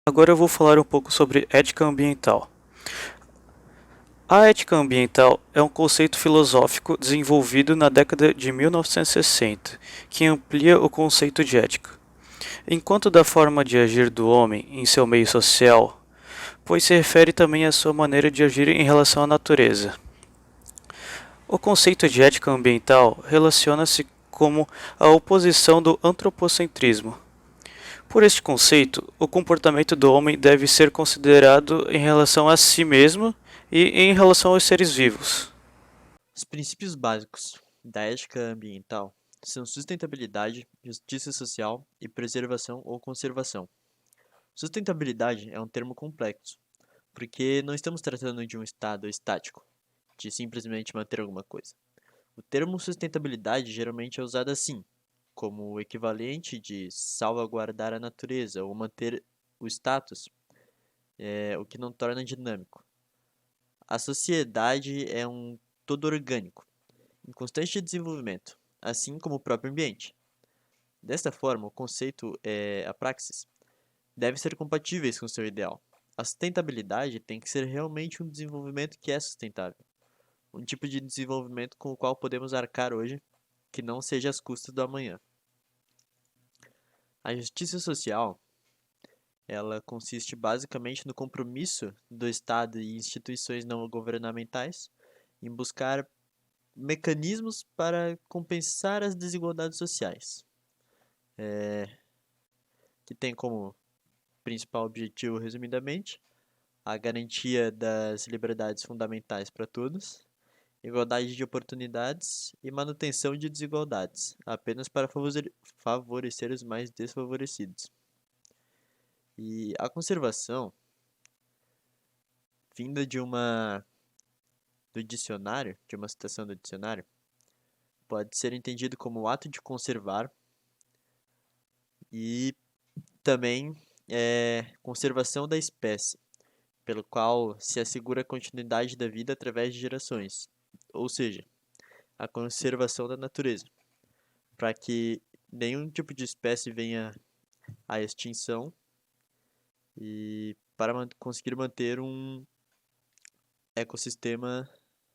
Agora eu vou falar um pouco sobre ética ambiental. A ética ambiental é um conceito filosófico desenvolvido na década de 1960, que amplia o conceito de ética, enquanto da forma de agir do homem em seu meio social, pois se refere também à sua maneira de agir em relação à natureza. O conceito de ética ambiental relaciona-se como a oposição do antropocentrismo. Por este conceito, o comportamento do homem deve ser considerado em relação a si mesmo e em relação aos seres vivos. Os princípios básicos da ética ambiental são sustentabilidade, justiça social e preservação ou conservação. Sustentabilidade é um termo complexo, porque não estamos tratando de um estado estático, de simplesmente manter alguma coisa. O termo sustentabilidade geralmente é usado assim, como o equivalente de salvaguardar a natureza ou manter o status, o que não torna dinâmico. A sociedade é um todo orgânico, em constante desenvolvimento, assim como o próprio ambiente. Desta forma, o conceito a praxis deve ser compatíveis com seu ideal. A sustentabilidade tem que ser realmente um desenvolvimento que é sustentável, um tipo de desenvolvimento com o qual podemos arcar hoje, que não seja às custas do amanhã. A justiça social, ela consiste basicamente no compromisso do Estado e instituições não governamentais em buscar mecanismos para compensar as desigualdades sociais, que tem como principal objetivo, resumidamente, a garantia das liberdades fundamentais para todos, igualdade de oportunidades e manutenção de desigualdades, apenas para favorecer os mais desfavorecidos. E a conservação, vinda do dicionário, de uma citação do dicionário, pode ser entendido como o ato de conservar e também conservação da espécie, pelo qual se assegura a continuidade da vida através de gerações, ou seja, a conservação da natureza, para que nenhum tipo de espécie venha à extinção e para conseguir manter um ecossistema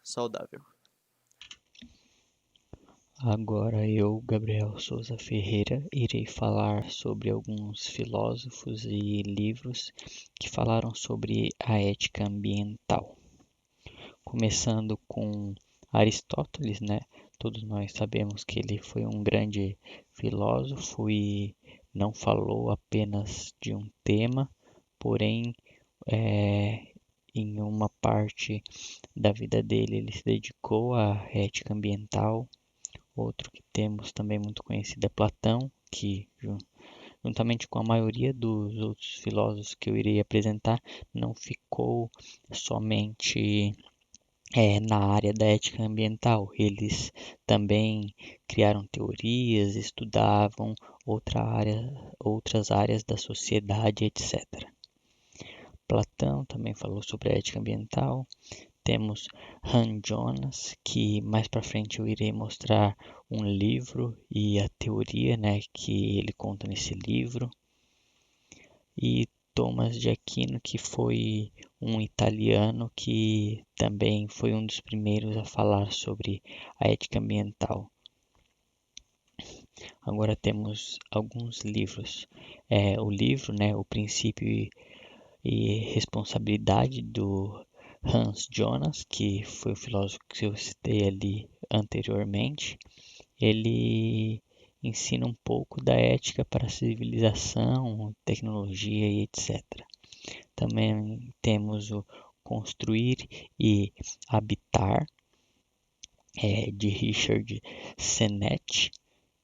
saudável. Agora eu, Gabriel Souza Ferreira, irei falar sobre alguns filósofos e livros que falaram sobre a ética ambiental. Começando com Aristóteles, né? Todos nós sabemos que ele foi um grande filósofo e não falou apenas de um tema, porém, em uma parte da vida dele ele se dedicou à ética ambiental. Outro que temos também muito conhecido é Platão, que juntamente com a maioria dos outros filósofos que eu irei apresentar, não ficou somente na área da ética ambiental. Eles também criaram teorias, estudavam outras áreas da sociedade, etc. Platão também falou sobre a ética ambiental. Temos Han Jonas, que mais para frente eu irei mostrar um livro e a teoria, né, que ele conta nesse livro. E Thomas de Aquino, que foi um italiano que também foi um dos primeiros a falar sobre a ética ambiental. Agora temos alguns livros. O livro, né, O Princípio e Responsabilidade, do Hans Jonas, que foi o filósofo que eu citei ali anteriormente. Ele ensina um pouco da ética para a civilização, tecnologia e etc. Também temos o Construir e Habitar, de Richard Sennett,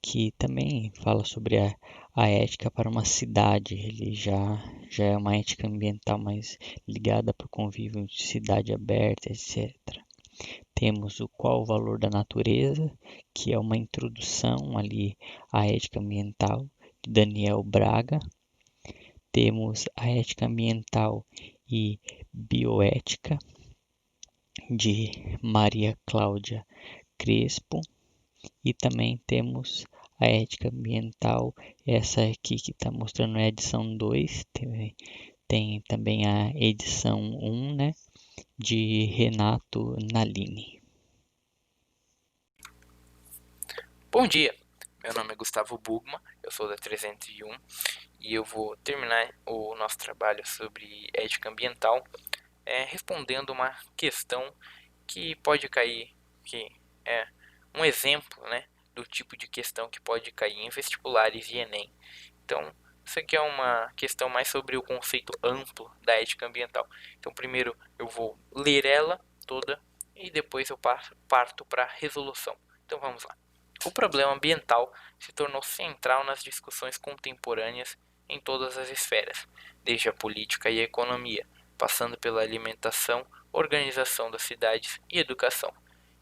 que também fala sobre a ética para uma cidade. Ele já é uma ética ambiental mais ligada para o convívio de cidade aberta, etc. Temos o Qual o Valor da Natureza, que é uma introdução ali à ética ambiental, de Daniel Braga. Temos a ética ambiental e bioética, de Maria Cláudia Crespo. E também temos a ética ambiental, essa aqui que está mostrando é a edição 2, tem também a edição 1, né, de Renato Nalini. Bom dia, meu nome é Gustavo Bugman, eu sou da 301 e eu vou terminar o nosso trabalho sobre ética ambiental respondendo uma questão que pode cair, que é um exemplo, né, do tipo de questão que pode cair em vestibulares e Enem. Então, isso aqui é uma questão mais sobre o conceito amplo da ética ambiental. Então, primeiro eu vou ler ela toda e depois eu parto para a resolução. Então, vamos lá. O problema ambiental se tornou central nas discussões contemporâneas em todas as esferas, desde a política e a economia, passando pela alimentação, organização das cidades e educação.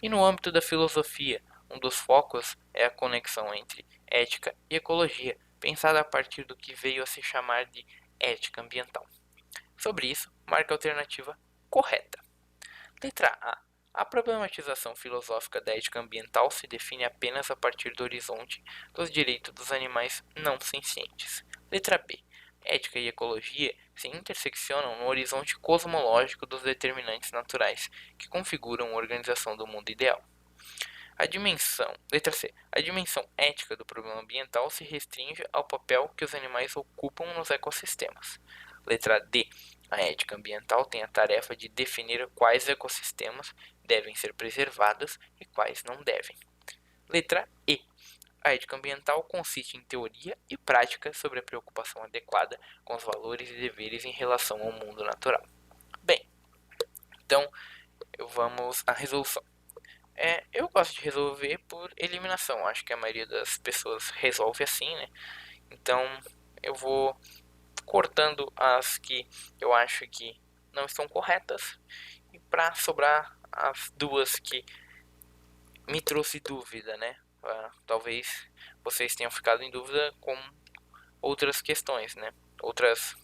E no âmbito da filosofia, um dos focos é a conexão entre ética e ecologia, pensada a partir do que veio a se chamar de ética ambiental. Sobre isso, marca a alternativa correta. Letra A. A problematização filosófica da ética ambiental se define apenas a partir do horizonte dos direitos dos animais não sencientes. Letra B. Ética e ecologia se interseccionam no horizonte cosmológico dos determinantes naturais que configuram a organização do mundo ideal. Letra C. A dimensão ética do problema ambiental se restringe ao papel que os animais ocupam nos ecossistemas. Letra D. A ética ambiental tem a tarefa de definir quais ecossistemas devem ser preservados e quais não devem. Letra E. A ética ambiental consiste em teoria e prática sobre a preocupação adequada com os valores e deveres em relação ao mundo natural. Bem, então vamos à resolução. Eu gosto de resolver por eliminação. Acho que a maioria das pessoas resolve assim, né? Então eu vou cortando as que eu acho que não estão corretas e para sobrar as duas que me trouxe dúvida, né? Talvez vocês tenham ficado em dúvida com outras questões, né? Outras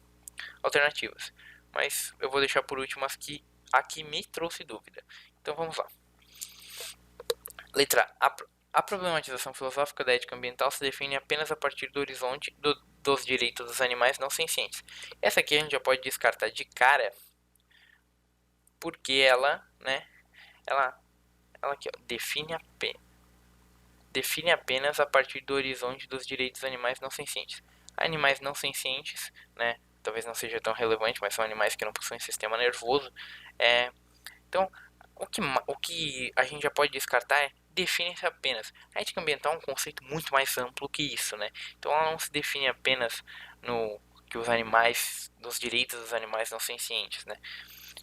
alternativas. Mas eu vou deixar por último as que aqui me trouxe dúvida. Então vamos lá. Letra A. A problematização filosófica da ética ambiental se define apenas a partir do horizonte dos direitos dos animais não sencientes. Essa aqui a gente já pode descartar de cara, porque ela, né, ela aqui, ó, define apenas a partir do horizonte dos direitos dos animais não sencientes. Animais não sencientes, né, talvez não seja tão relevante, mas são animais que não possuem sistema nervoso. Então, o que a gente já pode descartar define-se apenas. A ética ambiental é um conceito muito mais amplo que isso, né? Então ela não se define apenas no que os animais, nos direitos dos animais não sencientes, né?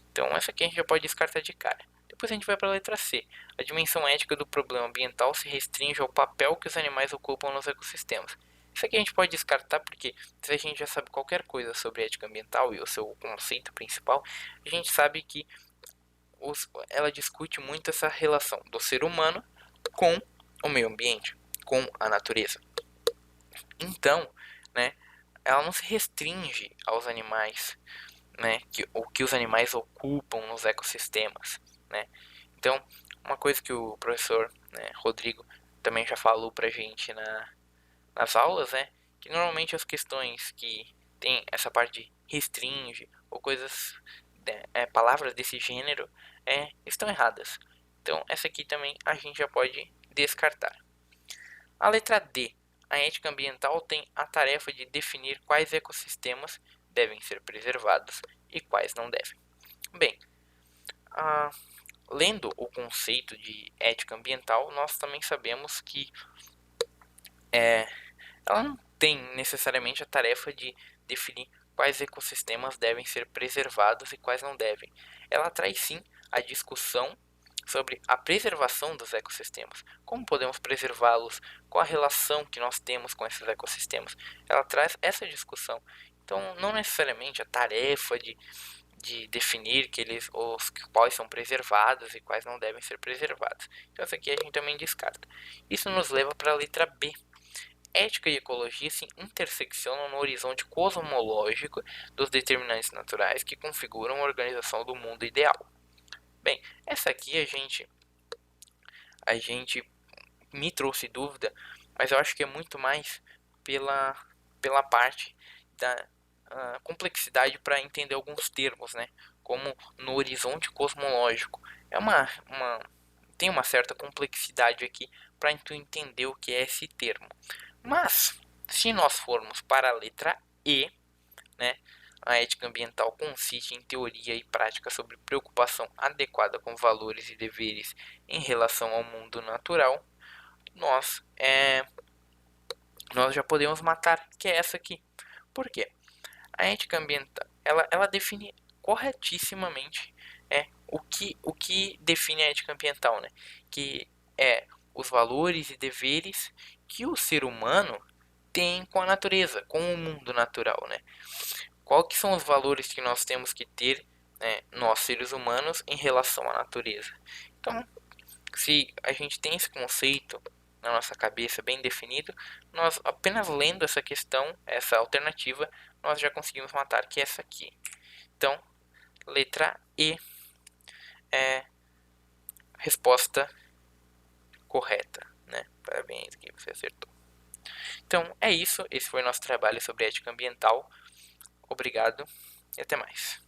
Então essa aqui a gente já pode descartar de cara. Depois a gente vai para a letra C. A dimensão ética do problema ambiental se restringe ao papel que os animais ocupam nos ecossistemas. Isso aqui a gente pode descartar porque se a gente já sabe qualquer coisa sobre ética ambiental e o seu conceito principal, a gente sabe que ela discute muito essa relação do ser humano com o meio ambiente, com a natureza. Então, né, ela não se restringe aos animais, né, que os animais ocupam nos ecossistemas, né. Então, uma coisa que o professor, né, Rodrigo também já falou pra gente nas aulas, né, que normalmente as questões que tem essa parte de restringe ou coisas, palavras desse gênero, estão erradas. Então, essa aqui também a gente já pode descartar. A letra D. A ética ambiental tem a tarefa de definir quais ecossistemas devem ser preservados e quais não devem. Bem, lendo o conceito de ética ambiental, nós também sabemos que ela não tem necessariamente a tarefa de definir quais ecossistemas devem ser preservados e quais não devem. Ela traz sim a discussão sobre a preservação dos ecossistemas. Como podemos preservá-los? Qual a relação que nós temos com esses ecossistemas? Ela traz essa discussão. Então, não necessariamente a tarefa de definir quais são preservados e quais não devem ser preservados. Então, essa aqui a gente também descarta. Isso nos leva para a letra B. Ética e ecologia se interseccionam no horizonte cosmológico dos determinantes naturais que configuram a organização do mundo ideal. Bem, essa aqui a gente me trouxe dúvida, mas eu acho que é muito mais pela parte complexidade para entender alguns termos, né? Como no horizonte cosmológico. Tem uma certa complexidade aqui para tu entender o que é esse termo. Mas, se nós formos para a letra E, né? A ética ambiental consiste em teoria e prática sobre preocupação adequada com valores e deveres em relação ao mundo natural. Nós já podemos matar que é essa aqui. Por quê? A ética ambiental, ela define corretissimamente o que define a ética ambiental, né? Que é os valores e deveres que o ser humano tem com a natureza, com o mundo natural, né? Qual que são os valores que nós temos que ter, né, nós seres humanos, em relação à natureza? Então, se a gente tem esse conceito na nossa cabeça bem definido, nós apenas lendo essa questão, essa alternativa, nós já conseguimos matar que é essa aqui. Então, letra E é resposta correta, né? Parabéns que você acertou. Então, é isso. Esse foi o nosso trabalho sobre ética ambiental. Obrigado e até mais.